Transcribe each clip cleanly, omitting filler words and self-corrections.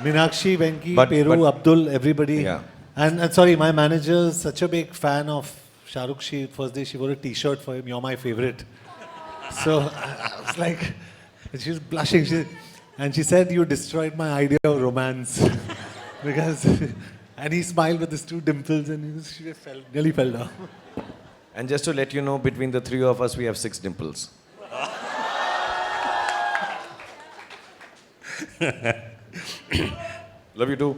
Meenakshi, Venki, But- Peru, but- Abdul, everybody. Yeah. And sorry, my manager is such a big fan of Shahrukh. First day she wore a T-shirt for him. You're my favorite. So I was like, she was blushing. And she said, you destroyed my idea of romance. Because, and he smiled with his two dimples and she just nearly fell down. And just to let you know, between the three of us, we have 6 dimples. Love you too.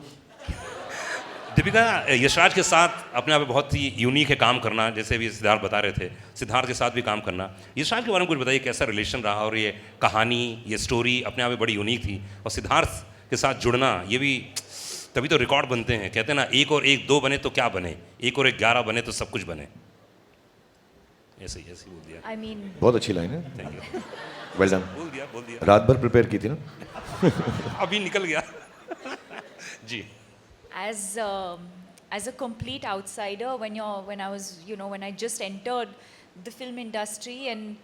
Deepika Yashraj के साथ अपने आप में बहुत ही unique है काम करना, जैसे भी सिद्धार्थ बता रहे थे, सिद्धार्थ के साथ भी काम करना। यशराज के बारे में कुछ बताइए, कैसा रिलेशन रहा और ये कहानी, ये स्टोरी अपने आप में बड़ी यूनिक थी, और सिद्धार्थ के साथ जुड़ना, ये भी तभी तो रिकॉर्ड बनते हैं। कहते हैं ना, 1 और 1 2 बने तो क्या बने, 1 और 1 11 बने तो सब कुछ बने। ऐसे ही बोल दिया। I mean, बहुत अच्छी लाइन है। Thank you. Well done. बोल दिया। रात भर प्रिपेयर की थी ना? अभी निकल गया। जी। as a complete outsider, when I just entered the film industry, and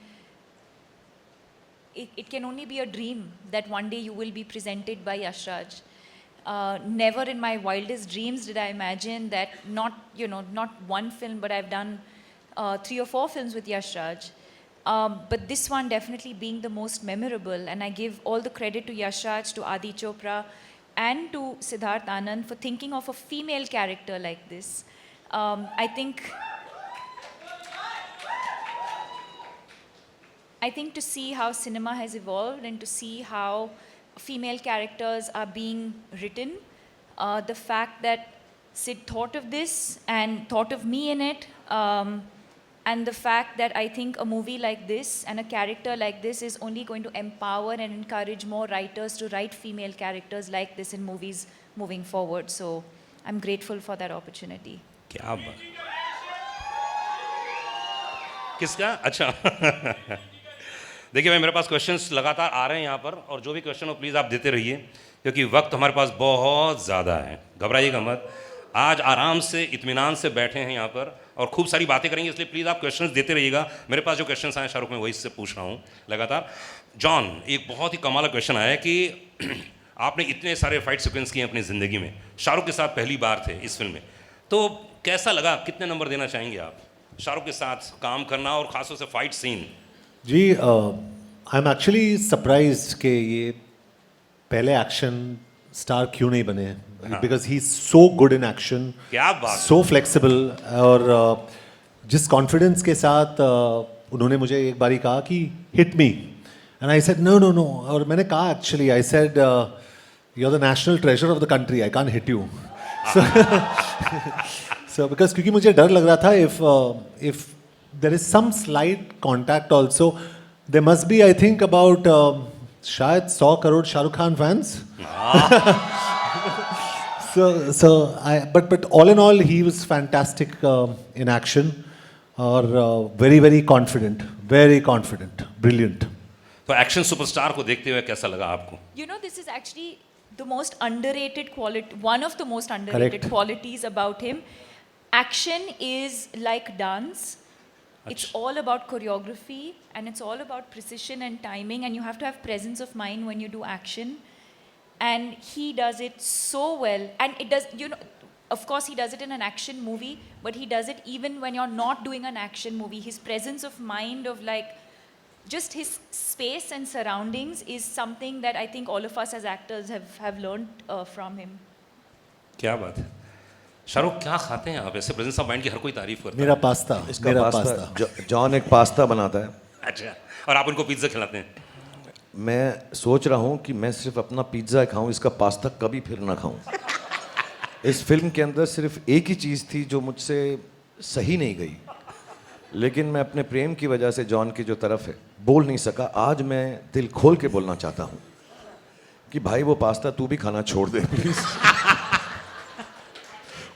it can only be a dream that one day you will be presented by Yash Raj. Never in my wildest dreams did I imagine that not one film, but I've done 3 or 4 films with Yash Raj. But this one definitely being the most memorable, and I give all the credit to Yash Raj, to Adi Chopra, and to Siddharth Anand for thinking of a female character like this. I think to see how cinema has evolved and to see how female characters are being written, the fact that Sid thought of this and thought of me in it, and the fact that I think a movie like this and a character like this is only going to empower and encourage more writers to write female characters like this in movies moving forward. So I'm grateful for that opportunity. क्या बात, किसका? अच्छा। देखिए भाई, मेरे पास questions लगातार आ रहे हैं यहाँ पर, और जो भी क्वेश्चन हो प्लीज़ आप देते रहिए, क्योंकि वक्त हमारे पास बहुत ज़्यादा है। घबराइएगा मत, आज आराम से इत्मीनान से बैठे हैं यहाँ पर और खूब सारी बातें करेंगे, इसलिए प्लीज़ आप क्वेश्चंस देते रहिएगा। मेरे पास जो क्वेश्चंस आए शाहरुख में वही से पूछ रहा हूँ लगातार। जॉन, एक बहुत ही कमाल का क्वेश्चन आया कि आपने इतने सारे फाइट सीक्वेंस किए अपनी ज़िंदगी में, शाहरुख के साथ पहली बार थे इस फिल्म में, तो कैसा लगा? कितने नंबर देना चाहेंगे आप शाहरुख के साथ काम करना और ख़ासतौर से फाइट सीन? जी, आई एम एक्चुअली सरप्राइज्ड कि ये पहले एक्शन स्टार क्यों नहीं बने, because he is so good in action, क्या बात, सो फ्लेक्सिबल, और जिस कॉन्फिडेंस के साथ उन्होंने मुझे एक बारी कहा कि hit me, and I said no no no, और मैंने कहा actually I said you are the national treasure of the country, I can't hit you. So because क्योंकि मुझे डर लग रहा था if there is some slight contact also, there must be, I think, about शायद 100 crore Shahrukh Khan fans. But all in all, he was fantastic in action, और very confident, brilliant. तो action superstar को देखते हुए कैसा लगा आपको? You know, this is actually the most underrated quality, one of the most underrated Correct. qualities about him. Action is like dance. It's all about choreography, and it's all about precision and timing, and you have to have presence of mind when you do action. And he does it so well. And it does, of course he does it in an action movie, but he does it even when you're not doing an action movie. His presence of mind, of like just his space and surroundings, is something that I think all of us as actors have learned from him. क्या बात है। शाहरुख, क्या खाते हैं आप? ऐसे presence of mind की हर कोई तारीफ करता है। मेरा पास्ता, मेरा पास्ता। जॉन एक पास्ता बनाता है। अच्छा, और आप उनको पिज्ज़ा खिलाते हैं? मैं सोच रहा हूँ कि मैं सिर्फ अपना पिज्ज़ा खाऊं, इसका पास्ता कभी फिर ना खाऊं। इस फिल्म के अंदर सिर्फ एक ही चीज़ थी जो मुझसे सही नहीं गई, लेकिन मैं अपने प्रेम की वजह से जॉन की जो तरफ है बोल नहीं सका। आज मैं दिल खोल के बोलना चाहता हूँ कि भाई वो पास्ता तू भी खाना छोड़ दे प्लीज़।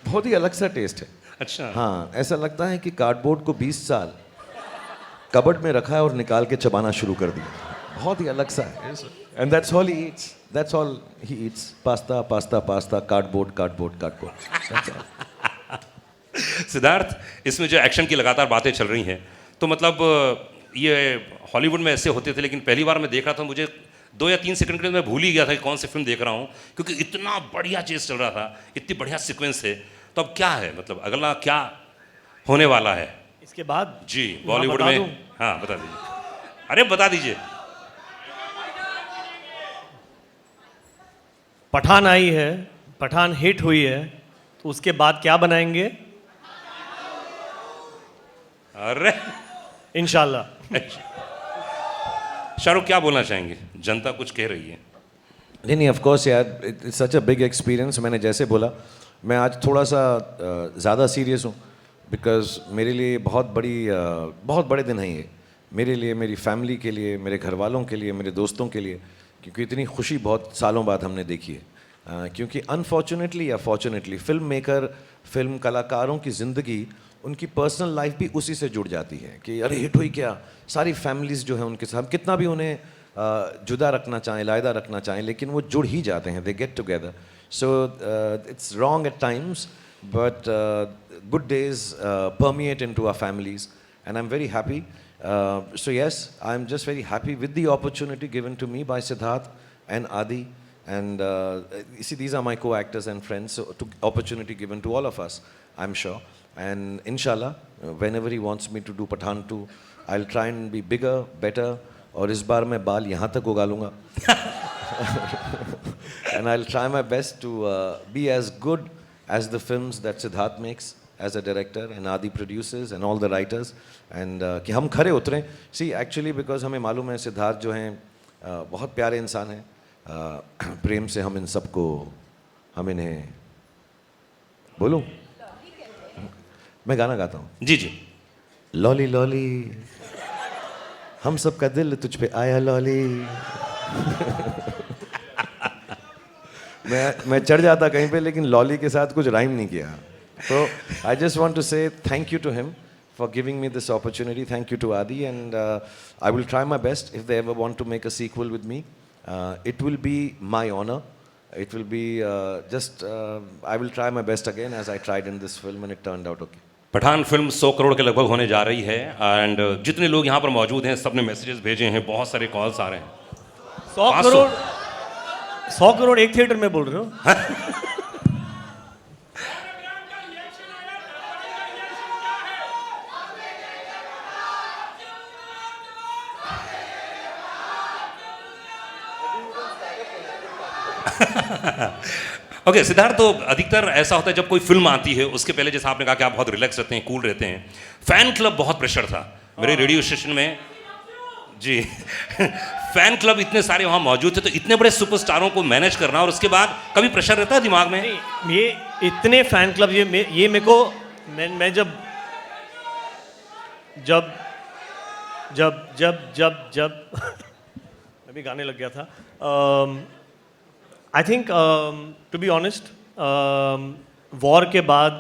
बहुत ही अलग सा टेस्ट है। अच्छा, हाँ, ऐसा लगता है कि कार्डबोर्ड को 20 साल कबर्ड में रखा है और निकाल के चबाना शुरू कर दिया। बहुत ही अलग सा है। And that's all he eats, that's all he eats, pasta pasta pasta, cardboard cardboard cardboard. Siddharth, इसमें जो एक्शन की लगातार बातें चल रही हैं, तो मतलब ये हॉलीवुड में ऐसे होते थे, लेकिन पहली बार मैं देख रहा था, मुझे 2 या 3 सेकंड के लिए मैं भूल ही गया था कि कौन सी फिल्म देख रहा हूँ, क्योंकि इतना बढ़िया चीज़ चल रहा था, इतनी बढ़िया सीक्वेंस है। तो अब क्या है, मतलब अगला क्या होने वाला है इसके बाद जी यहाँ बॉलीवुड बता में? दूं? हाँ बता दीजिए, अरे बता दीजिए। पठान आई है, पठान हिट हुई है, तो उसके बाद क्या बनाएंगे? अरे इंशाल्लाह। शाहरुख क्या बोलना चाहेंगे, जनता कुछ कह रही है। नहीं ऑफ कोर्स यार, it's such a big experience. मैंने जैसे बोला, मैं आज थोड़ा सा ज़्यादा सीरियस हूँ, बिकॉज मेरे लिए बहुत बड़े दिन हैं ये, मेरे लिए, मेरी फैमिली के लिए, मेरे घर वालों के लिए, मेरे दोस्तों के लिए, क्योंकि इतनी खुशी बहुत सालों बाद हमने देखी है। क्योंकि अनफॉर्चुनेटली या फॉर्चुनेटली फिल्म मेकर, फिल्म कलाकारों की ज़िंदगी, उनकी पर्सनल लाइफ भी उसी से जुड़ जाती है कि अरे हिट हुई क्या, सारी फैमिलीज़ जो है उनके साथ, कितना भी उन्हें जुदा रखना चाहें, लायदा रखना चाहें, लेकिन वो जुड़ ही जाते हैं, they get together. So it's wrong at times, but good days permeate into our families, and I'm very happy. So yes, I'm just very happy with the opportunity given to me by Siddharth and Adi, and you see, these are my co-actors and friends, so opportunity given to all of us, I'm sure. And inshallah, whenever he wants me to do Pathaan 2, I'll try and be bigger, better, और इस बार मैं बाल यहाँ तक उगा लूँगा and I'll try my best to be as good as the films that Siddharth makes as a director and Adi produces and all the writers, and कि हम खरे उतरें। See actually because हमें मालूम है सिद्धार्थ जो हैं बहुत प्यारे इंसान हैं, प्रेम से हम इन सबको, हम इन्हें बोलूं, मैं गाना गाता हूँ। जी जी। लॉली लॉली हम सबका दिल तुझ पे आया लॉली मैं चढ़ जाता कहीं पे, लेकिन लॉली के साथ कुछ राइम नहीं किया। So I just want to say thank you to him for giving me this opportunity. Thank you to Adi, and I will try my best if they ever want to make a sequel with me. It will be my honor. It will be I will try my best again as I tried in this film, and it turned out okay. Pathaan film 100 crore के लगभग होने जा रही है, and जितने लोग यहाँ पर मौजूद हैं सब ने मैसेजेस भेजे हैं, बहुत सारे कॉल्स आ रहे हैं। 100 करोड़ एक थिएटर में बोल रहे हो? ओके सिद्धार्थ, तो अधिकतर ऐसा होता है जब कोई फिल्म आती है उसके पहले, जैसा आपने कहा कि आप बहुत रिलैक्स रहते हैं, कूल रहते हैं, फैन क्लब बहुत प्रेशर था मेरे रेडियो स्टेशन में जी फैन क्लब इतने सारे वहाँ मौजूद थे, तो इतने बड़े सुपरस्टारों को मैनेज करना, और उसके बाद कभी प्रेशर रहता है दिमाग में? नहीं, ये इतने फैन क्लब, ये मेरे को, मैं जब जब जब जब जब जब मैं भी गाने लग गया था। I think to be honest, war के बाद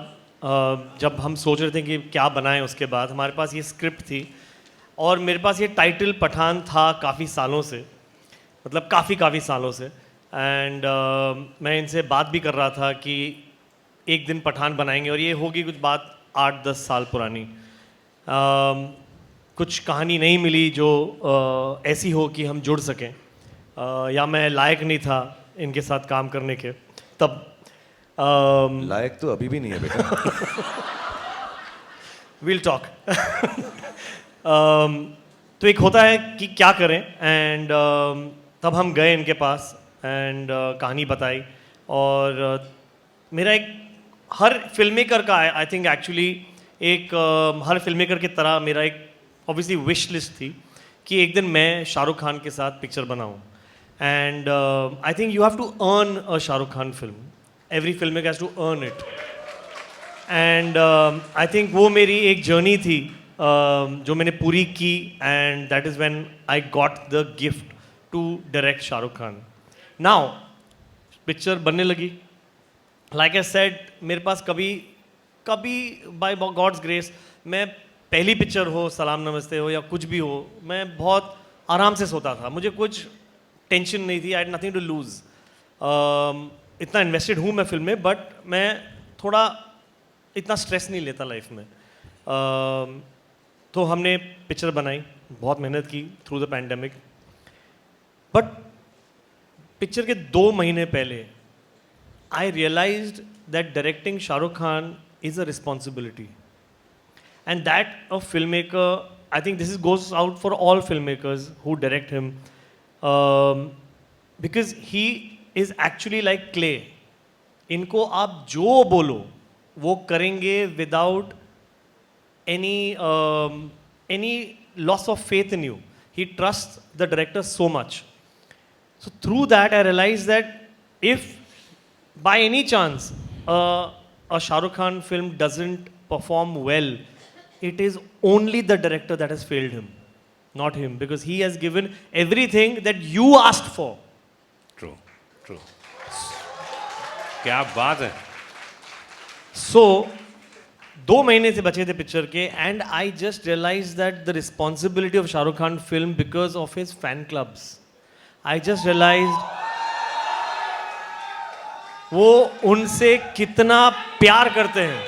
जब हम सोच रहे थे कि क्या बनाएं, उसके बाद हमारे पास ये स्क्रिप्ट थी और मेरे पास ये टाइटल पठान था काफ़ी सालों से, मतलब काफ़ी सालों से, एंड मैं इनसे बात भी कर रहा था कि एक दिन पठान बनाएंगे, और ये होगी कुछ बात 8-10 साल पुरानी। कुछ कहानी नहीं मिली जो ऐसी हो कि हम जुड़ सकें, या मैं लायक नहीं था इनके साथ काम करने के तब। लायक तो अभी भी नहीं है बेटा। Will talk. तो एक होता है कि क्या करें, एंड तब हम गए इनके पास एंड कहानी बताई, और मेरा एक, हर फिल्म मेकर का आई थिंक एक्चुअली एक हर फिल्म मेकर की तरह मेरा एक ऑब्वियसली विश लिस्ट थी कि एक दिन मैं शाहरुख खान के साथ पिक्चर बनाऊं, and I think you have to earn a Shahrukh Khan film, every filmmaker has to earn it, and I think वो मेरी एक जर्नी थी जो मैंने पूरी की, and that is when I got the gift to direct Shahrukh Khan. Now picture बनने लगी, लाइक आई सेड, मेरे पास कभी बाय गॉड्स ग्रेस, मैं पहली पिक्चर हो, सलाम नमस्ते हो या कुछ भी हो, मैं बहुत आराम से सोता था, मुझे कुछ टेंशन नहीं थी, I had nothing to lose. इतना इन्वेस्टेड हूँ मैं फिल्म में, बट मैं थोड़ा इतना स्ट्रेस नहीं लेता लाइफ में। तो हमने पिक्चर बनाई, बहुत मेहनत की through the pandemic, but picture के 2 महीने पहले I realised that directing Shahrukh Khan is a responsibility and that a filmmaker, I think this goes out for all filmmakers who direct him, because he is actually like clay. इनको आप जो बोलो वो करेंगे without any loss of faith in you. He trusts the director so much. So through that I realized that if by any chance a Shah Rukh Khan film doesn't perform well, it is only the director that has failed him, not him, because he has given everything that you asked for. True true, क्या बात है. So, 2 महीने से बचे थे picture के, and I just realized that the responsibility of Shah Rukh Khan film because of his fan clubs. I just realized वो उनसे कितना प्यार करते हैं.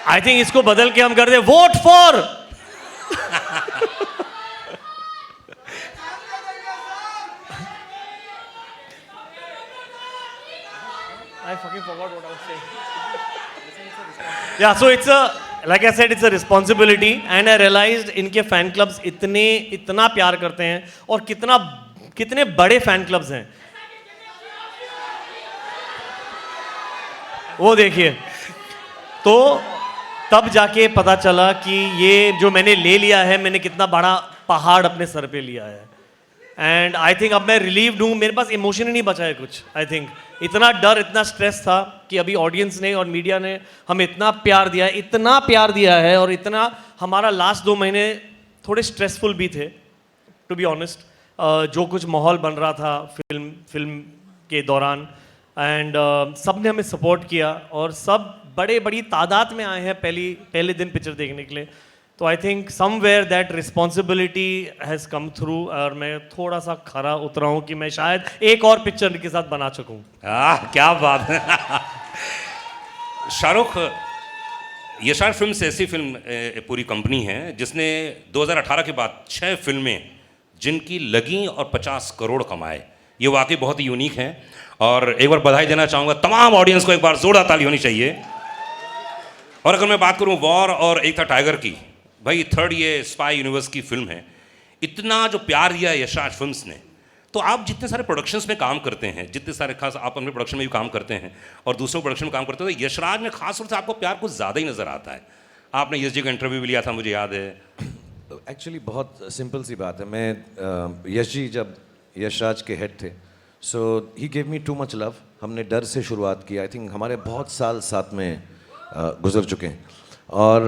आई थिंक इसको बदल के हम कर दे vote for. I fucking forgot what I was saying. Yeah, so it's a, like I said, it's a responsibility, and I realized इनके fan clubs इतना प्यार करते हैं, और कितने बड़े fan clubs हैं. वो देखिए, तो तब जाके पता चला कि ये जो मैंने ले लिया है, मैंने कितना बड़ा पहाड़ अपने सर पे लिया है. एंड आई थिंक अब मैं रिलीव्ड हूँ, मेरे पास इमोशन ही नहीं बचा है कुछ. आई थिंक इतना डर, इतना स्ट्रेस था कि अभी ऑडियंस ने और मीडिया ने हमें इतना प्यार दिया है, और इतना हमारा लास्ट 2 महीने थोड़े स्ट्रेसफुल भी थे, टू बी ऑनेस्ट. जो कुछ माहौल बन रहा था फिल्म के दौरान, एंड सब ने हमें सपोर्ट किया, और सब बड़ी तादाद में आए हैं पहले दिन पिक्चर देखने के लिए. तो I think somewhere that responsibility has come through, और मैं थोड़ा सा खरा उतरा हूँ कि मैं शायद एक और पिक्चर के साथ बना सकूँ. क्या बात है. शाहरुख, यशार फिल्म्स ऐसी फिल्म पूरी कंपनी है जिसने 2018 के बाद 6 फिल्में जिनकी लगी और 50 करोड़ कमाए. ये वाकई बहुत ही यूनिक है, और एक बार बधाई देना चाहूँगा तमाम ऑडियंस को. एक बार जोरदार ताली होनी चाहिए. और अगर मैं बात करूँ वॉर और एक था टाइगर की, भाई 3rd ये स्पाई यूनिवर्स की फिल्म है. इतना जो प्यार दिया है यशराज फिल्म्स ने. तो आप जितने सारे प्रोडक्शंस में काम करते हैं, जितने सारे खास आप अपने प्रोडक्शन में भी काम करते हैं और दूसरों प्रोडक्शन में काम करते हैं, तो यशराज में खास तौर से आपको प्यार कुछ ज़्यादा ही नज़र आता है. आपने यश जी का इंटरव्यू भी लिया था, मुझे याद है. एक्चुअली बहुत सिंपल सी बात है. मैं यश जी जब यशराज के हेड थे, so he gave me too much love. हमने डर से शुरुआत की. आई थिंक हमारे बहुत साल साथ में गुजर चुके हैं. और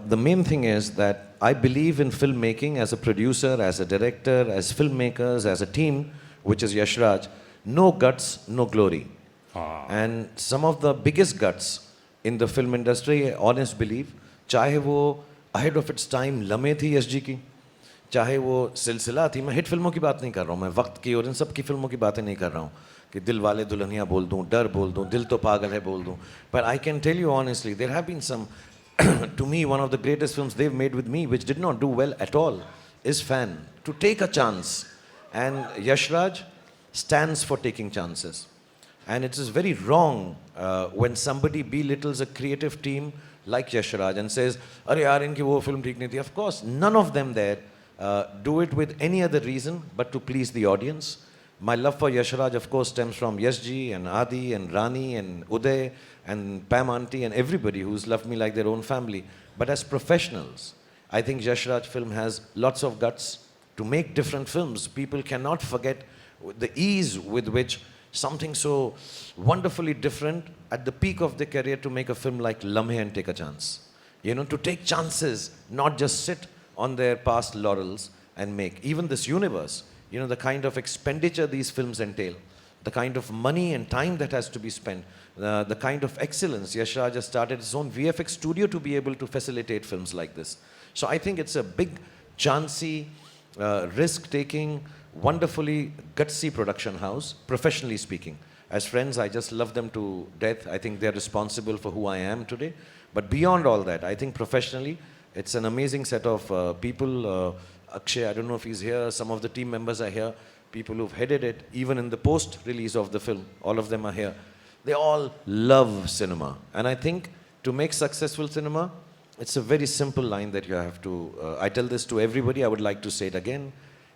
the main thing is that I believe in filmmaking as a producer, as a director, as filmmakers, as a team, which is Yashraj. No guts, no glory. And some of the biggest guts in the film industry, I honest believe, चाहे वो ahead of its time लम्हे थी यश जी की, चाहे वो सिलसिला थी. मैं हिट फिल्मों की बात नहीं कर रहा हूँ, मैं वक्त की और इन सब की फिल्मों की बातें नहीं कर रहा हूँ कि दिल वाले दुल्हनिया बोल दूँ, डर बोल दूँ, दिल तो पागल है बोल दूँ. But I can tell you honestly, there have been some to me, one of the greatest films they've made with me, which did not do well at all, is Fan. To take a chance. And Yashraj stands for taking chances. And it is very wrong when somebody belittles a creative team like Yashraj and says, "Arey yaar, inki wo film theek nahi thi." Of course, none of them there do it with any other reason but to please the audience. My love for Yashraj, of course, stems from Yashji and Adi and Rani and Uday and Pam Auntie and everybody who's loved me like their own family. But as professionals, I think Yashraj film has lots of guts to make different films. People cannot forget the ease with which something so wonderfully different at the peak of their career to make a film like Lamhe and take a chance. You know, to take chances, not just sit on their past laurels and make. Even this universe, you know, the kind of expenditure these films entail, the kind of money and time that has to be spent, the kind of excellence. Yashraj has started his own VFX studio to be able to facilitate films like this. So I think it's a big, chancy, risk-taking, wonderfully gutsy production house, professionally speaking. As friends, I just love them to death. I think they're responsible for who I am today. But beyond all that, I think professionally, It's an amazing set of people. Akshay, I don't know if he's here. Some of the team members are here. People who've headed it, even in the post-release of the film, all of them are here. They all love cinema. And I think to make successful cinema, it's a very simple line that you have to, I tell this to everybody, I would like to say it again.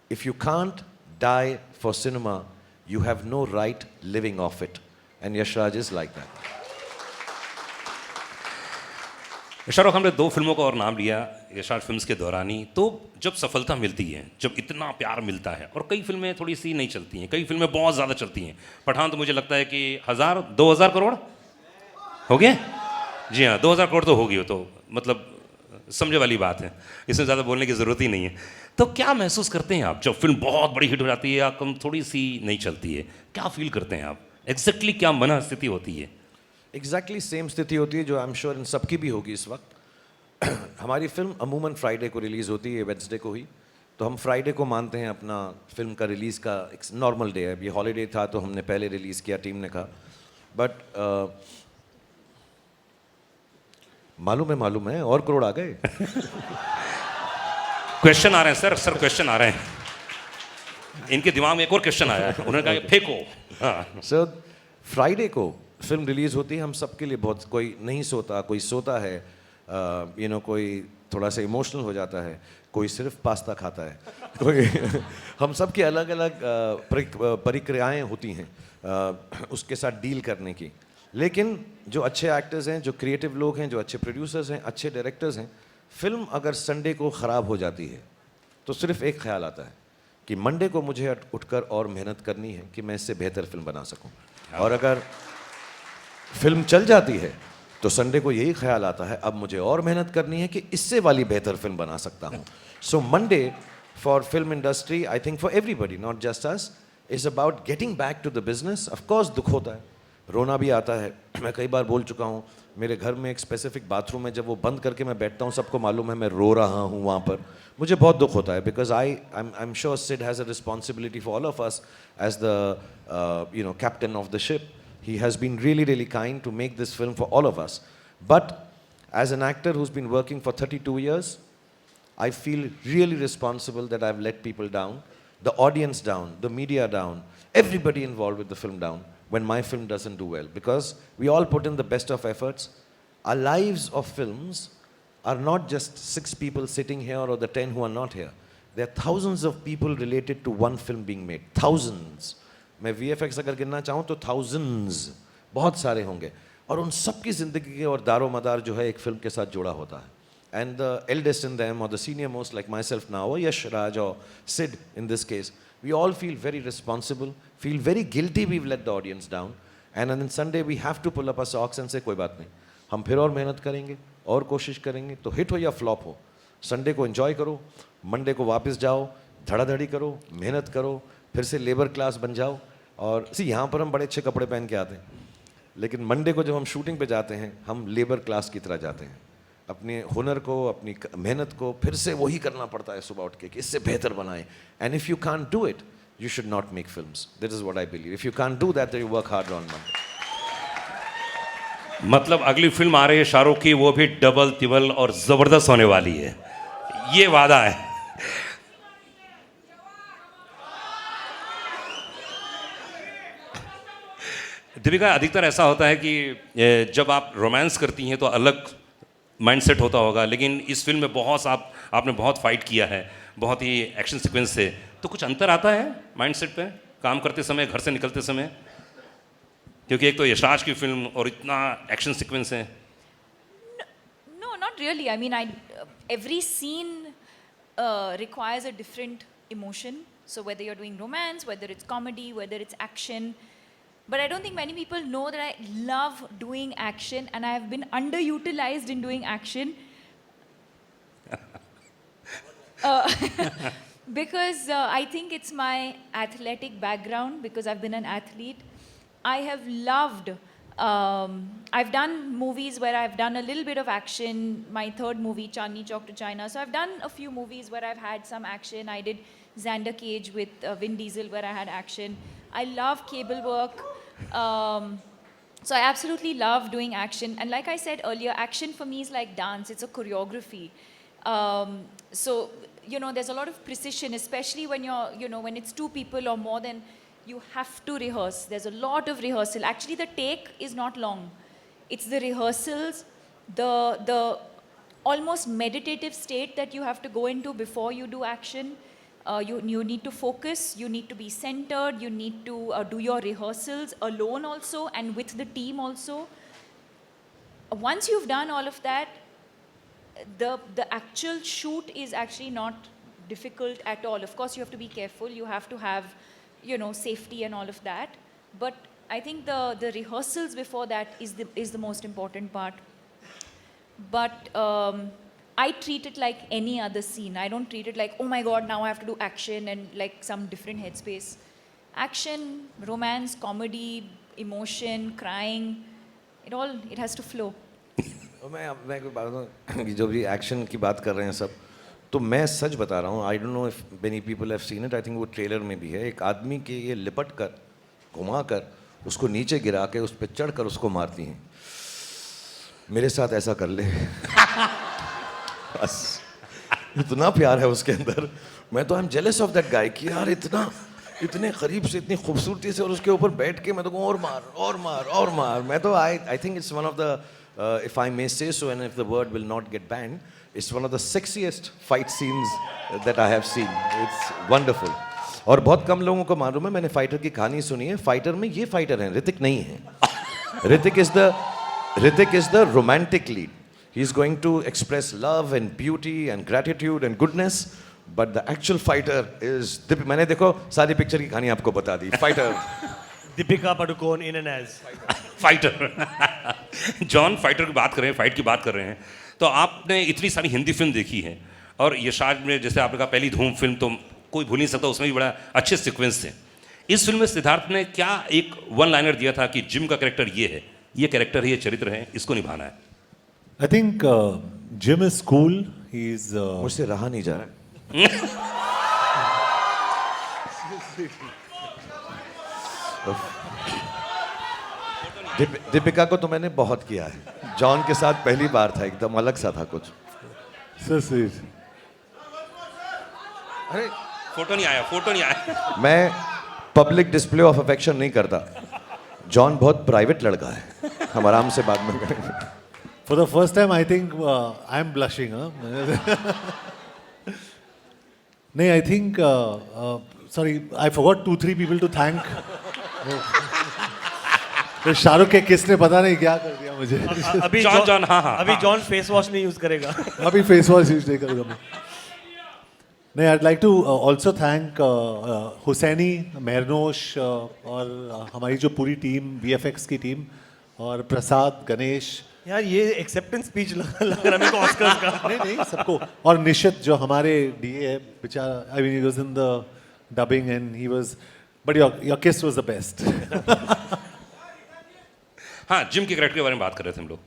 If you can't die for cinema, you have no right living off it. And Yash Raj is like that. Shahrukh, हमने 2 फिल्मों का और नाम लिया Yashraj films के दौरान ही। तो जब सफलता मिलती है, जब इतना प्यार मिलता है, और कई फिल्में थोड़ी सी नहीं चलती हैं, कई फिल्में बहुत ज़्यादा चलती हैं। पठान तो मुझे लगता है कि 2000 करोड़ हो गए। जी हाँ, 2000 करोड़ तो होगी, तो मतलब समझे वाली बात है, इसमें ज़्यादा बोलने की ज़रूरत ही नहीं है। तो क्या महसूस करते हैं आप जब फिल्म बहुत बड़ी हिट हो जाती है या कम थोड़ी सी नहीं चलती है? क्या फील करते हैं आप? एग्जैक्टली क्या मन स्थिति होती है? एग्जैक्टली सेम स्थिति होती है जो आई एम श्योर इन सबकी भी होगी इस वक्त। हमारी फिल्म अमूमन फ्राइडे को रिलीज़ होती है, वेडनेसडे को ही। तो हम फ्राइडे को मानते हैं अपना फिल्म का रिलीज़ का एक नॉर्मल डे है। ये हॉलीडे था तो हमने पहले रिलीज़ किया, टीम ने कहा। बट मालूम है और करोड़ आ गए। क्वेश्चन आ रहे हैं सर क्वेश्चन आ रहे हैं। इनके दिमाग में एक और क्वेश्चन आया है, उन्होंने कहा कि फेंको। हाँ। सर फ्राइडे को फिल्म रिलीज़ होती है, हम सबके लिए बहुत, कोई नहीं सोता, कोई सोता है, कोई थोड़ा सा इमोशनल हो जाता है, कोई सिर्फ पास्ता खाता है, कोई हम सब की अलग अलग प्रक्रियाएं होती हैं उसके साथ डील करने की। लेकिन जो अच्छे एक्टर्स हैं, जो क्रिएटिव लोग हैं, जो अच्छे प्रोड्यूसर्स हैं, अच्छे डायरेक्टर्स हैं, फिल्म अगर संडे को ख़राब हो जाती है तो सिर्फ एक ख्याल आता है कि मंडे को मुझे उठकर और मेहनत करनी है कि मैं इससे बेहतर फिल्म बना सकूं। और अगर फिल्म चल जाती है तो संडे को यही ख्याल आता है अब मुझे और मेहनत करनी है कि इससे वाली बेहतर फिल्म बना सकता हूँ। So Monday for film industry, I think for everybody, not just us, is about getting back to the business. Of course दुख होता है, रोना भी आता है। मैं कई बार बोल चुका हूँ, मेरे घर में एक स्पेसिफिक बाथरूम है, जब वो बंद करके मैं बैठता हूँ सबको मालूम है मैं रो रहा हूँ वहाँ पर। मुझे बहुत दुख होता है because I am sure Sid has a responsibility for all of us as the captain of the ship. He has been really, really kind to make this film for all of us. But as an actor who's been working for 32 years, I feel really responsible that I've let people down, the audience down, the media down, everybody involved with the film down when my film doesn't do well. Because we all put in the best of efforts. Our lives of films are not just 6 people sitting here or the 10 who are not here. There are thousands of people related to one film being made. Thousands. मैं VFX अगर गिनना चाहूँ तो thousands, बहुत सारे होंगे, और उन सब की ज़िंदगी और दारो मदार जो है एक फिल्म के साथ जुड़ा होता है। And the eldest in them or the senior most like myself now और यश राज और Sid in this case, we all feel very responsible, feel very guilty we let the audience down, and on Sunday we have to pull up a socks and से कोई बात नहीं, हम फिर और मेहनत करेंगे और कोशिश करेंगे, तो हिट हो या फ्लॉप हो, संडे को एंजॉय करो, मंडे को वापस जाओ, धड़ाधड़ी करो, मेहनत करो, फिर से लेबर क्लास बन जाओ। और यहाँ पर हम बड़े अच्छे कपड़े पहन के आते हैं, लेकिन मंडे को जब हम शूटिंग पे जाते हैं हम लेबर क्लास की तरह जाते हैं। अपने हुनर को, अपनी मेहनत को फिर से वही करना पड़ता है सुबह उठ के कि इससे बेहतर बनाएं। And if you can't do it you should not make films. That is what I believe. If you can't do that you work hard on Monday. मतलब अगली फिल्म आ रही है शाहरुख की, वो भी डबल तिबल और ज़बरदस्त होने वाली है, ये वादा है। दीपिका, अधिकतर ऐसा होता है कि जब आप रोमांस करती हैं तो अलग माइंडसेट होता होगा, लेकिन इस फिल्म में आपने बहुत फाइट किया है, बहुत ही एक्शन सीक्वेंस से, तो कुछ अंतर आता है माइंडसेट पे काम करते समय, घर से निकलते समय? क्योंकि एक तो यशराज की फिल्म और इतना एक्शन सीक्वेंस है। No, not really. I mean, every scene requires a different emotion. So whether you're doing romance, whether it's comedy, whether it's action, but I don't think many people know that I love doing action and I have been underutilized in doing action. Because I think it's my athletic background, because I've been an athlete. I have loved, I've done movies where I've done a little bit of action. My third movie, Chandni Chowk to China. So I've done a few movies where I've had some action. I did Xander Cage with Vin Diesel where I had action. I love cable work. So I absolutely love doing action. And like I said earlier, action for me is like dance. It's a choreography. So, you know, there's a lot of precision, especially when you're, you know, when it's two people or more than, you have to rehearse. There's a lot of rehearsal. Actually, the take is not long. It's the rehearsals, the almost meditative state that you have to go into before you do action. You need to focus, you need to be centered, you need to do your rehearsals alone also and with the team also. Once you've done all of that, the actual shoot is actually not difficult at all. Of course, you have to be careful. You have to have, you know, safety and all of that. But I think the rehearsals before that is the most important part. But I treat it like any other scene. I don't treat it like, oh my God, now I have to do action and like some different headspace. Action, romance, comedy, emotion, crying, it has to flow. तो मैं कोई बात बताऊं कि जो भी action की बात कर रहे हैं सब, तो मैं सच बता रहा हूँ, I don't know if many people have seen it, I think वो ट्रेलर में भी है, एक आदमी के ये लिपट कर घुमा कर उसको नीचे गिरा के उस पर चढ़ कर उसको मारती हैं। मेरे साथ ऐसा कर ले बस, इतना प्यार है उसके अंदर। मैं तो I am jealous of that guy कि यार इतने करीब से इतनी खूबसूरती से और उसके ऊपर बैठ के मैं तो कहूँ और मार और मार और मार। मैं तो I think it's one of the if I may say so, and if the word will not get banned, it's one of the sexiest fight scenes that I have seen. It's wonderful. और बहुत कम लोगों को मालूम है, मैंने fighter की कहानी सुनी है। फाइटर में ये फाइटर हैं, ऋतिक नहीं है। Hrithik is the romantic lead. He's going to express love and beauty and gratitude and goodness, but the actual fighter is मैंने देखो सारी पिक्चर की कहानी आपको बता दी। Fighter Deepika Padukone in and as fighter. John, fighter की बात कर रहे हैं, फाइट की बात कर रहे हैं, तो आपने इतनी सारी हिंदी फिल्म देखी है और यशाज में जैसे आपने कहा पहली धूम फिल्म तो कोई भूल नहीं सकता, उसमें भी बड़ा अच्छे सीक्वेंस थे। इस फिल्म में सिद्धार्थ ने क्या एक वन लाइनर दिया था कि जिम का कैरेक्टर ये है, ये कैरेक्टर है, ये चरित्र है, इसको निभाना है? I think Jim is cool. He's मुझसे रहा नहीं जा रहा। दीपिका को तो मैंने बहुत किया है, जॉन के साथ पहली बार था, एकदम अलग सा था कुछ। so sweet. अरे फोटो नहीं आया। मैं पब्लिक डिस्प्ले ऑफ अफेक्शन नहीं करता, जॉन बहुत प्राइवेट लड़का है, हम आराम से बात में करेंगे। For the first time, I think I'm blushing. Huh? No, I think. Sorry, I forgot 2-3 people to thank. तो शाहरुख के किसने पता नहीं क्या कर दिया मुझे। अभी जॉन हाँ अभी जॉन फेस वॉश नहीं यूज करेगा। अभी फेस वॉश यूज नहीं करूँगा मैं। नहीं, I'd like to also thank Husaini, मेहरनोश और हमारी जो पूरी टीम, VFX की टीम, और प्रसाद, गणेश। यार ये एक्सेप्टेंस स्पीच लग रहा है मेरे को ऑस्कर्स का। नहीं सबको, और निशित जो हमारे DA है बेचारा, I mean he was in the dubbing and he was, but your kiss was the best. हाँ, जिम के कैरेक्टर के बारे में बात कर रहे थे हम लोग।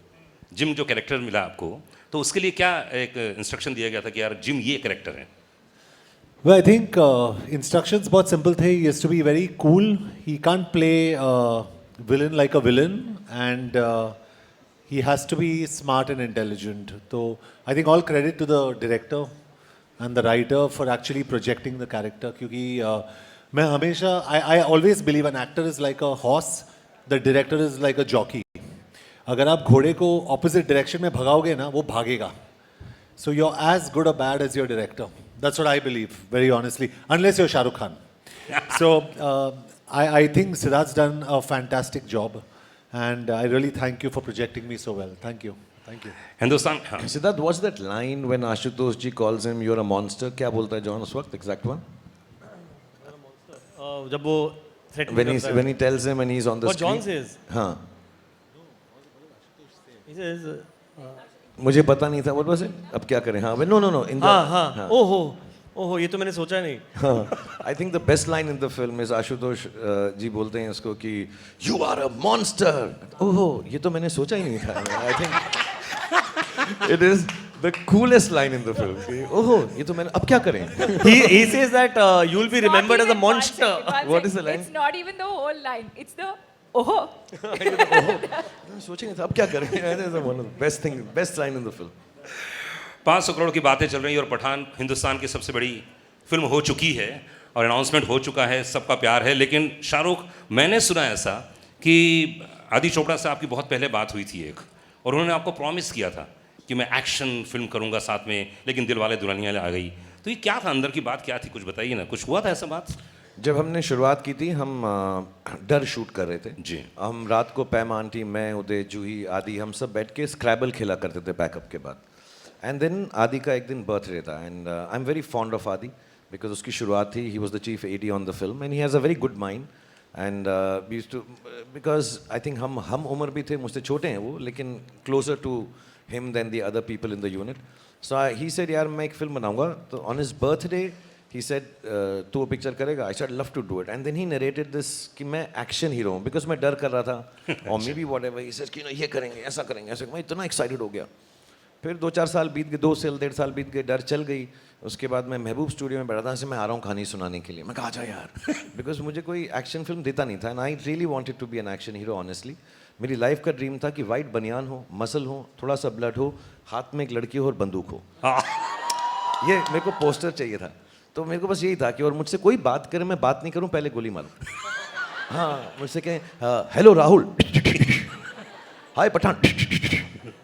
जिम जो कैरेक्टर मिला आपको, तो उसके लिए क्या एक इंस्ट्रक्शन दिया गया था कि यार जिम ये कैरेक्टर है? Well, I think instructions बहुत simple थे. He has to be very cool. He can't play villain like a villain, and he has to be smart and intelligent. So I think all credit to the director and the writer for actually projecting the character. क्योंकि मैं हमेशा I always believe an actor is like a horse, the director is like a jockey. अगर आप घोड़े को opposite direction में भगाओगे ना, वो भागेगा. So you're as good or bad as your director. That's what I believe, very honestly, unless you're Shah Rukh Khan. So I think Siddharth's done a fantastic job, and I really thank you for projecting me so well. Thank you. Thank you. Hindustan, हाँ। Siddharth, what's that line when Ashutosh ji calls him you're a monster? क्या बोलता है John उस वक्त? Exact one? जब वो threat When he tells him and he's on the What screen. John says. हाँ, He says, मुझे पता नहीं था, what was it? अब क्या करें? हाँ, no. In the, हाँ, ओहो, ये तो मैंने सोचा नहीं। हाँ, I think the best line in the film is Ashutosh जी बोलते हैं उसको कि you are a monster. ओहो, ये तो मैंने सोचा ही नहीं था। I think it is the coolest line in the film. कि, ओहो, ये तो मैंने, अब क्या करें? He says that you'll be remembered as a monster. What is the line? It's not even the whole line. It's the oh. मैंने सोचा नहीं था, अब क्या करें? That is one of the best line in the film. 500 crore की बातें चल रही हैं और पठान हिंदुस्तान की सबसे बड़ी फिल्म हो चुकी है और अनाउंसमेंट हो चुका है, सबका प्यार है। लेकिन शाहरुख, मैंने सुना ऐसा कि आदि चोपड़ा से आपकी बहुत पहले बात हुई थी एक, और उन्होंने आपको प्रॉमिस किया था कि मैं एक्शन फिल्म करूंगा साथ में, लेकिन दिलवाले दुल्हनिया आ गई। तो ये क्या था, अंदर की बात क्या थी, कुछ बताइए ना, कुछ हुआ था ऐसा बात? जब हमने शुरुआत की थी हम डर शूट कर रहे थे जी। हम रात को पैम आंटी, मैं, उदय, जूही, आदि हम सब बैठ के स्क्रैबल खेला करते थे पैकअप के बाद। एंड देन आदि का एक दिन बर्थडे था and I am very fond of Adi because उसकी शुरुआत थी, he was the chief AD on the film and he has a very good mind and to because I think हम उम्र भी थे, मुझसे छोटे हैं वो, लेकिन closer to him than the other people in the unit. So he said यार मैं एक फिल्म बनाऊंगा, तो on his birthday he said तू वो पिक्चर करेगा? I said love to do it and then he narrated this कि मैं एक्शन हीरो हूँ बिकॉज मैं डर कर रहा था और may be what ever he said कि ये करेंगे, ऐसा करेंगे, ऐसा, मैं इतना एक्साइटेड हो गया। फिर 2-4 साल बीत गए, 2 से 1.5 साल बीत गए, डर चल गई। उसके बाद मैं महबूब स्टूडियो में बैठा था, ऐसे मैं आ रहा हूँ कहानी सुनाने के लिए, मैं कहा जा यार बिकॉज मुझे कोई एक्शन फिल्म देता नहीं था and I really wanted to be an action hero honestly. मेरी लाइफ का ड्रीम था कि वाइट बनियान हो, मसल हो, थोड़ा सा ब्लड हो, हाथ में एक लड़की हो और बंदूक हो। ये मेरे को पोस्टर चाहिए था, तो मेरे को बस यही था कि और मुझसे कोई बात करे, मैं बात नहीं करूं, पहले गोली मारूं। हाँ, मुझसे कहें हेलो राहुल, हाय पठान,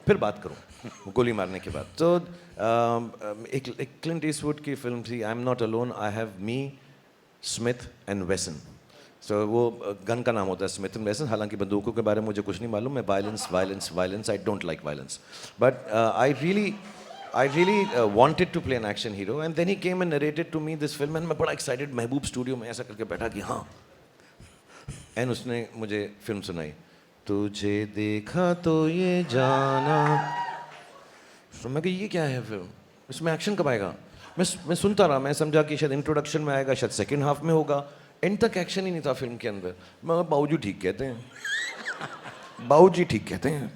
फिर बात करूं गोली मारने के बाद। तो एक क्लिंट ईस्टवुड की फिल्म थी I am not alone, I have me, Smith and Wesson. So वो गन का नाम होता है स्मिथ एंड वेसन, हालांकि बंदूकों के बारे में मुझे कुछ नहीं मालूम, मैं violence I don't like violence, but I really wanted to play an action hero and then he came and narrated to me this film and मैं बड़ा excited महबूब स्टूडियो में ऐसा करके बैठा कि हाँ, and उसने मुझे फिल्म सुनाई, तुझे देखा तो ये जाना। तो मैं कहा ये क्या है फिल्म, इसमें एक्शन कब आएगा? मैं सुनता रहा, मैं समझा कि शायद इंट्रोडक्शन में आएगा, शायद सेकेंड हाफ में होगा, एंड तक एक्शन ही नहीं था फिल्म के अंदर। मैं बाबूजी ठीक कहते हैं, बाबूजी ठीक कहते हैं,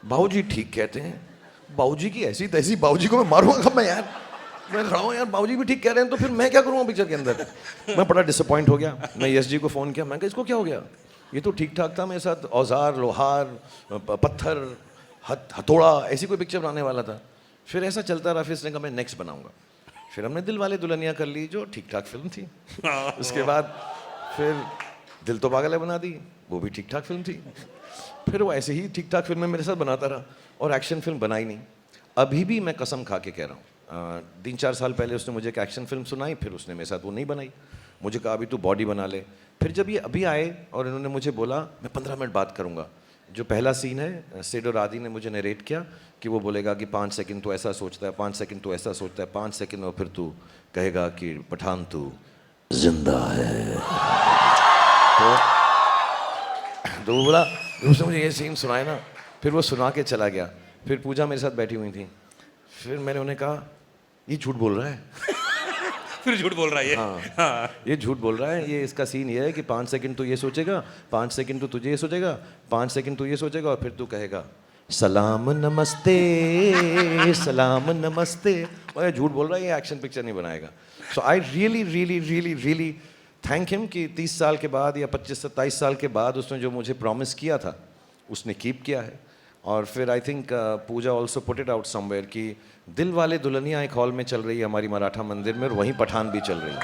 बाबूजी ठीक कहते हैं, बाबूजी की ऐसी तैसी, बाबूजी को मैं मारूंगा कब मैं यार, मैं खड़ा हूँ यार, बाबूजी भी ठीक कह रहे हैं तो फिर मैं क्या करूँगा पिक्चर के अंदर। मैं बड़ा डिसअपॉइंट हो गया, मैं यश जी को फ़ोन किया, मैं कहा इसको क्या हो गया, ये तो ठीक ठाक था मेरे साथ, औजार, लोहार, पत्थर, हथौड़ा, ऐसी कोई पिक्चर बनाने वाला था। फिर ऐसा चलता रहा, फिर इसने कहा मैं नेक्स्ट बनाऊंगा। फिर हमने दिल वाले दुल्हनिया कर ली जो ठीक ठाक फिल्म थी। उसके बाद फिर दिल तो पागल है बना दी, वो भी ठीक ठाक फिल्म थी। फिर वो ऐसे ही ठीक ठाक फिल्में मेरे साथ बनाता रहा और एक्शन फिल्म बनाई नहीं। अभी भी मैं कसम खा के कह रहा हूँ, 3-4 साल पहले उसने मुझे एक एक्शन फिल्म सुनाई, फिर उसने मेरे साथ वो नहीं बनाई, मुझे कहा अभी तू बॉडी बना ले। फिर जब ये अभी आए और इन्होंने मुझे बोला मैं 15 मिनट बात करूँगा, जो पहला सीन है सिड और आदि ने मुझे नरेट किया कि वो बोलेगा कि 5 सेकंड तो ऐसा सोचता है, 5 सेकंड तो ऐसा सोचता है, 5 सेकंड में फिर तू कहेगा कि पठान तू जिंदा है। तो वो बोला, उसने मुझे ये सीन सुनाया ना, फिर वो सुना के चला गया। फिर पूजा मेरे साथ बैठी हुई थी, फिर मैंने उन्हें कहा ये झूठ बोल रहा है। फिर झूठ बोल रहा है ये। हाँ, ये झूठ बोल रहा है, ये इसका सीन ये है कि 5 सेकंड तो ये सोचेगा, 5 सेकंड तो तुझे ये सोचेगा, 5 सेकंड तो ये सोचेगा और फिर तू कहेगा सलाम नमस्ते, सलाम नमस्ते। और ये झूठ बोल रहा है, ये एक्शन पिक्चर नहीं बनाएगा। सो आई रियली थैंक हिम कि 30 साल के बाद या 25-27 साल के बाद उसने जो मुझे प्रॉमिस किया था उसने कीप किया है। और फिर I think Pooja also put it out somewhere कि दिल वाले दुल्हनिया एक हॉल में चल रही है हमारी मराठा मंदिर में, और वहीं पठान भी चल रही है।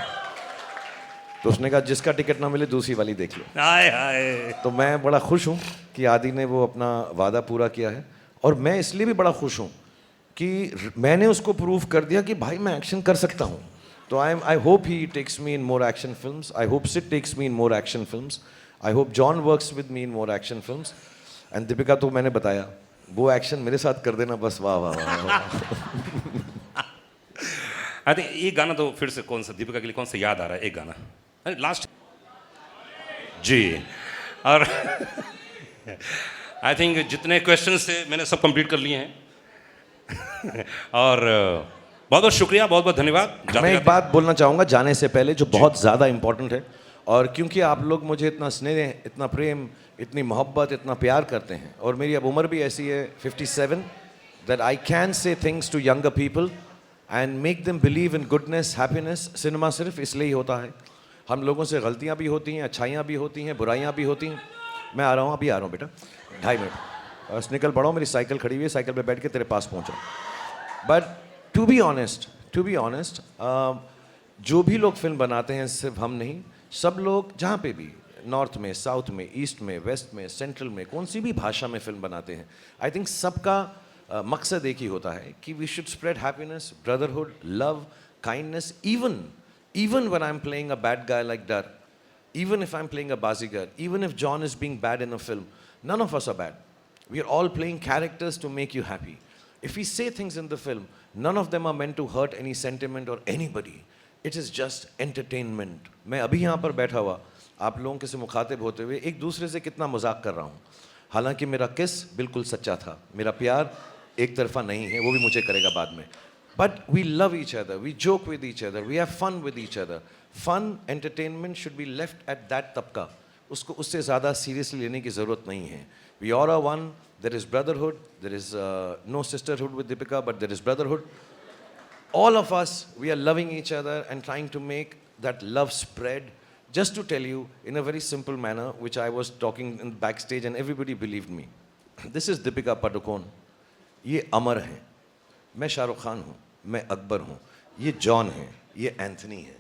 तो उसने कहा जिसका टिकट ना मिले दूसरी वाली देख लो। हाय हाय। तो मैं बड़ा खुश हूँ कि आदि ने वो अपना वादा पूरा किया है, और मैं इसलिए भी बड़ा खुश हूँ कि मैंने उसको प्रूव कर दिया कि भाई मैं एक्शन कर सकता हूँ। तो I hope he takes me in more action films, I hope Sid takes me in more action films, I hope John works with me in more action films. And Deepika तो मैंने बताया वो एक्शन मेरे साथ कर देना बस, वाह वाह वाह। आई थिंक ये गाना तो फिर से कौन सा दीपिका के लिए कौन सा याद आ रहा है, एक गाना लास्ट जी। और आई थिंक जितने क्वेश्चन थे मैंने सब कंप्लीट कर लिए हैं। और बहुत बहुत शुक्रिया, बहुत बहुत धन्यवाद। मैं एक बात बोलना चाहूँगा जाने से पहले जो बहुत ज़्यादा इम्पोर्टेंट है, और क्योंकि आप लोग मुझे इतना स्नेह, इतना प्रेम, इतनी मोहब्बत, इतना प्यार करते हैं, और मेरी अब उम्र भी ऐसी है 57, that I can say things to younger people and make them believe in goodness, happiness. Cinema सिर्फ इसलिए ही होता है। हम लोगों से गलतियाँ भी होती हैं, अच्छाइयाँ भी होती हैं, बुराइयाँ भी होती हैं। मैं आ रहा हूँ, अभी आ रहा हूँ बेटा, 2.5 मिनट। बस निकल पड़ा हूँ, मेरी साइकिल खड़ी हुई है, साइकिल पे बैठ के तेरे पास पहुँचा। बट टू बी ऑनेस्ट जो भी लोग फिल्म बनाते हैं, सिर्फ हम नहीं, सब लोग जहाँ पे भी, नॉर्थ में, साउथ में, ईस्ट में, वेस्ट में, सेंट्रल में, कौन सी भी भाषा में फिल्म बनाते हैं, आई थिंक सबका मकसद एक ही होता है कि we should spread happiness, brotherhood, love, kindness. Even when I'm playing a bad guy like Dar, even if I'm playing a Bazigar, even if John is being bad in a film, none of us are bad. We are all playing characters to make you happy. If we say things in the film, none of them are meant to hurt any sentiment or anybody. It is just entertainment. मैं अभी यहाँ पर बैठा हुआ आप लोगों के से मुखातिब होते हुए एक दूसरे से कितना मजाक कर रहा हूँ. हालांकि मेरा किस बिल्कुल सच्चा था, मेरा प्यार एक तरफा नहीं है, वो भी मुझे करेगा बाद में. But we love each other, we joke with each other, we have fun with each other. Fun, entertainment should be left at that तबका. उसको उससे ज़्यादा seriously लेने की ज़रूरत नहीं है. We all are one, there is brotherhood, there is no sisterhood with Deepika, but there is brotherhood. All of us, we are loving each other and trying to make that love spread. Just to tell you, in a very simple manner, which I was talking in backstage and everybody believed me. This is Deepika Padukone. ये अमर हैं. मैं शाहरुख खान हूँ, मैं अकबर हूँ, ये John है, ये Anthony है.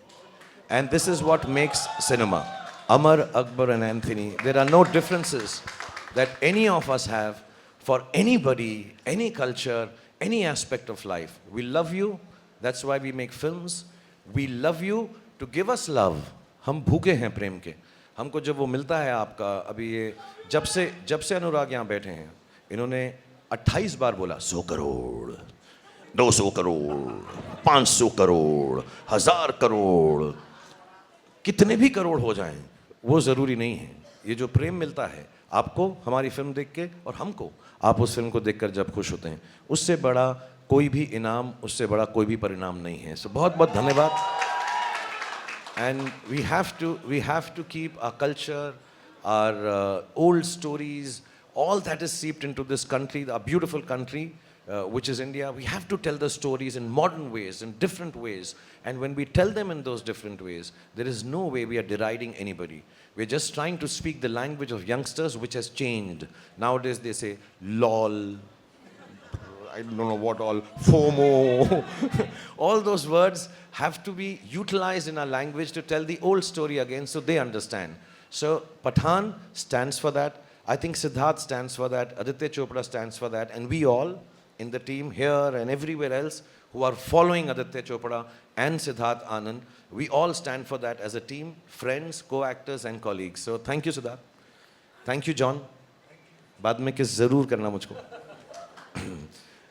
And this is what makes cinema. Amar, Akbar and Anthony, there are no differences that any of us have for anybody, any culture, any aspect of life. We love you, that's why we make films. We love you to give us love. हम भूखे हैं प्रेम के. हमको जब वो मिलता है आपका, अभी ये जब से अनुराग यहाँ बैठे हैं, इन्होंने 28 बार बोला 100 करोड़, 200 करोड़, 500 करोड़, 1000 करोड़, कितने भी करोड़ हो जाएं, वो ज़रूरी नहीं है. ये जो प्रेम मिलता है आपको हमारी फिल्म देख के और हमको आप उस फिल्म को देखकर जब खुश होते हैं, उससे बड़ा कोई भी इनाम, उससे बड़ा कोई भी परिणाम नहीं है. सो बहुत बहुत धन्यवाद. And we have to keep our culture, our old stories, all that is seeped into this country, our beautiful country, which is India. We have to tell the stories in modern ways, in different ways. And when we tell them in those different ways, there is no way we are deriding anybody. We're just trying to speak the language of youngsters, which has changed. Nowadays they say, lol, I don't know what all, FOMO. All those words have to be utilized in our language to tell the old story again so they understand. So Pathaan stands for that. I think Siddharth stands for that. Aditya Chopra stands for that. And we all in the team here and everywhere else who are following Aditya Chopra and Siddharth Anand, we all stand for that as a team, friends, co-actors and colleagues. So thank you, Siddharth. Thank you, John. बाद में किस ज़रूर करना मुझको.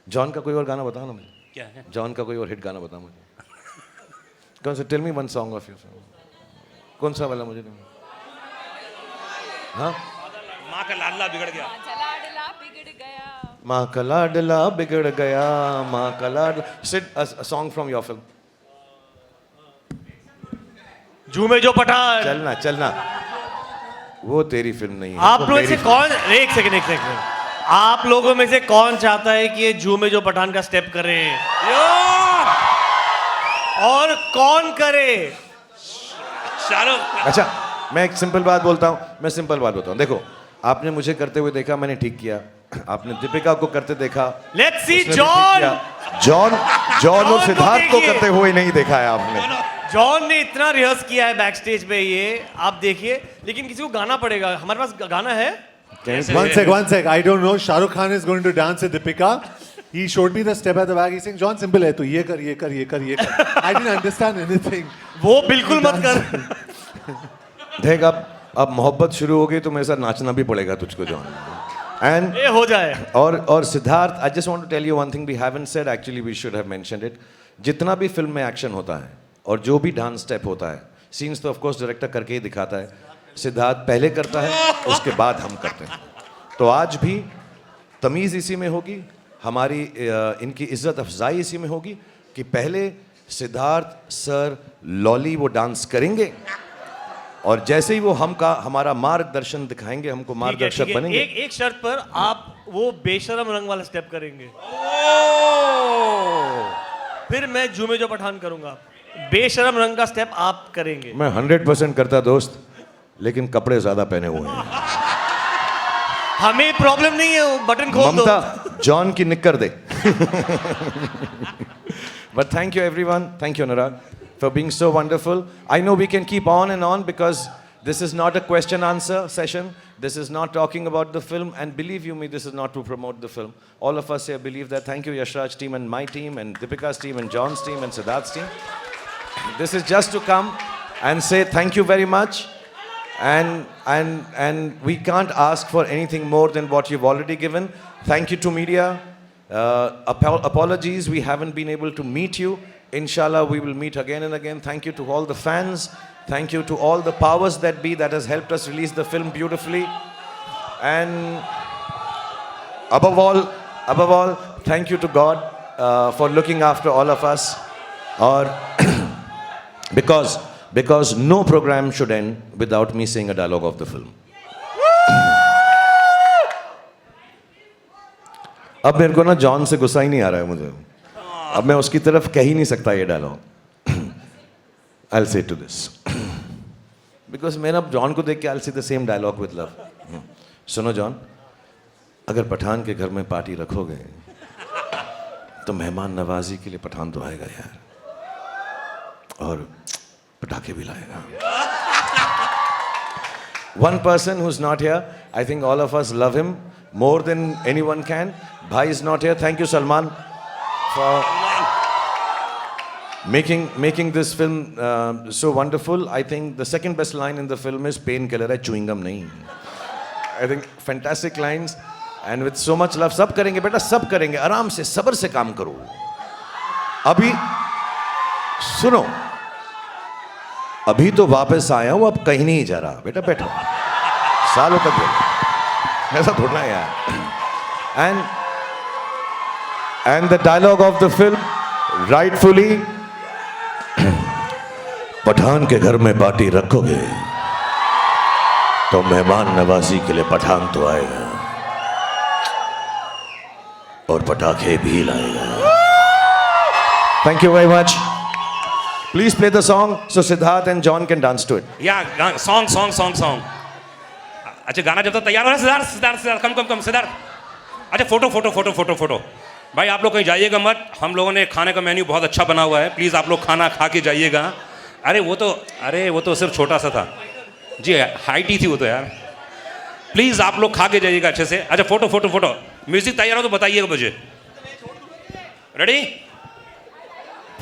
John का कोई और गाना बताओ ना मुझे. क्या है? जॉन का कोई और हिट गाना बताओ मुझे. कौन सा? Tell me one song of your. कौन सा वाला मुझे? हाँ, माँ का लाडला बिगड़ गया. लाडला बिगड़ गया. माँ का लाडला बिगड़ गया, माँ का लाडला. Sid a song from your film. झूमे जो पठान. चलना चलना. वो तेरी फिल्म नहीं है. आप वो लोग मेरी से कौन, एक सेकंड, आप लोगों में से कौन चाहता है कि ये झूमे जो पठान का स्टेप करे? और कौन करे? शाहरुख. अच्छा, मैं एक सिंपल बात बोलता हूँ. देखो, आपने मुझे करते हुए देखा, मैंने ठीक किया. आपने दीपिका को करते देखा. लेट्स सी उसने भी जॉन. ठीक किया. जॉन और सिद्धार्थ को करते हुए नहीं देखा है आपने. जॉन ने इतना रिहर्स किया है बैकस्टेज पे, ये आप देखिए. लेकिन किसी को गाना पड़ेगा. हमारे पास गाना है. One sec. I don't know. Shah Rukh Khan is going to dance with Deepika. He showed me the step at the back. He's saying, John, simple है. तो ये कर. I didn't understand anything. वो बिल्कुल मत कर. देख, अब मोहब्बत शुरू हो गई तो मेरे साथ नाचना भी पड़ेगा तुझको, जॉन. And ये हो जाए. और Siddharth, I just want to tell you one thing we haven't said. Actually, we should have mentioned it. जितना भी फिल्म में एक्शन होता है और जो भी डांस स्टेप होता है, सीन्स तो ऑफ कोर्स डायरेक्टर करके ही दिखाता है. सिद्धार्थ पहले करता है, उसके बाद हम करते हैं. तो आज भी तमीज़ इसी में होगी, हमारी इनकी इज्जत अफजाई इसी में होगी कि पहले सिद्धार्थ सर लॉली वो डांस करेंगे और जैसे ही वो हमारा मार्गदर्शन दिखाएंगे, हमको मार्गदर्शक बनेंगे. एक शर्त पर, आप वो बेशरम रंग वाला स्टेप करेंगे. फिर मैं झूमे जो पठान करूंगा. बेशरम रंग का स्टेप आप करेंगे. मैं 100% करता दोस्त, लेकिन कपड़े ज्यादा पहने हुए हैं. हमें प्रॉब्लम नहीं है, वो बटन खोल दो. ममता, जॉन की निक्कर दे. But thank you, everyone. Thank you, Anurag, for being so wonderful. I know we can keep on and on because this is not a question answer session. This is not talking about the film. And believe you me, this is not to promote the film. All of us here believe that. Thank you, Yashraj team and my team and Deepika's team and John's team and Siddharth's team. This is just to come and say thank you very much. And we can't ask for anything more than what you've already given. Thank you to media. Apologies, we haven't been able to meet you. Inshallah, we will meet again and again. Thank you to all the fans. Thank you to all the powers that be that has helped us release the film beautifully. And above all, thank you to God for looking after all of us. Or because no program should end without me saying a dialogue of the film. अब मेरे को ना John से गुस्सा ही नहीं आ रहा है मुझे. अब मैं उसकी तरफ कह ही नहीं सकता ये dialogue. I'll say to this. Because मैं अब जॉन को देख के I'll say the same dialogue with love. सुनो जॉन, अगर पठान के घर में पार्टी रखोगे तो मेहमान नवाजी के लिए पठान तो आएगा यार, और पटाखे भी लाएगा. One person who's not here, I think all of us love him more than anyone can. Bhai is not here. Thank you, Salman, for making this film so wonderful. I think the second best line in the film is painkiller hai, chewing gum nahi. I think fantastic lines and with so much love. सब करेंगे बेटा, सब करेंगे. आराम से, सब्र से काम करो. अभी सुनो, अभी तो वापस आया हूं, अब कहीं नहीं जा रहा. बेटा बैठो, सालों तक बोलो, ऐसा थोड़ा है यार. And the dialogue of the film, rightfully, Pathan के घर में पार्टी रखोगे तो मेहमान नवाजी के लिए पठान तो आएगा और पटाखे भी लाएगा. Thank you very much. Please play the song so Siddharth and John can dance to it. या song. अच्छा गाना जब तक तैयार हो रहा है, सिद्धार्थ कम सिद्धार्थ. अच्छा फोटो. भाई आप लोग कहीं जाइएगा मत. हम लोगों ने खाने का मेन्यू बहुत अच्छा बना हुआ है. प्लीज़ आप लोग खाना खा के जाइएगा. अरे वो तो सिर्फ छोटा सा था जी, हाइट ही थी वो तो यार. प्लीज़ आप लोग खा के जाइएगा अच्छे से. अच्छा फोटो. म्यूजिक तैयार हो तो बताइएगा मुझे. रेडी?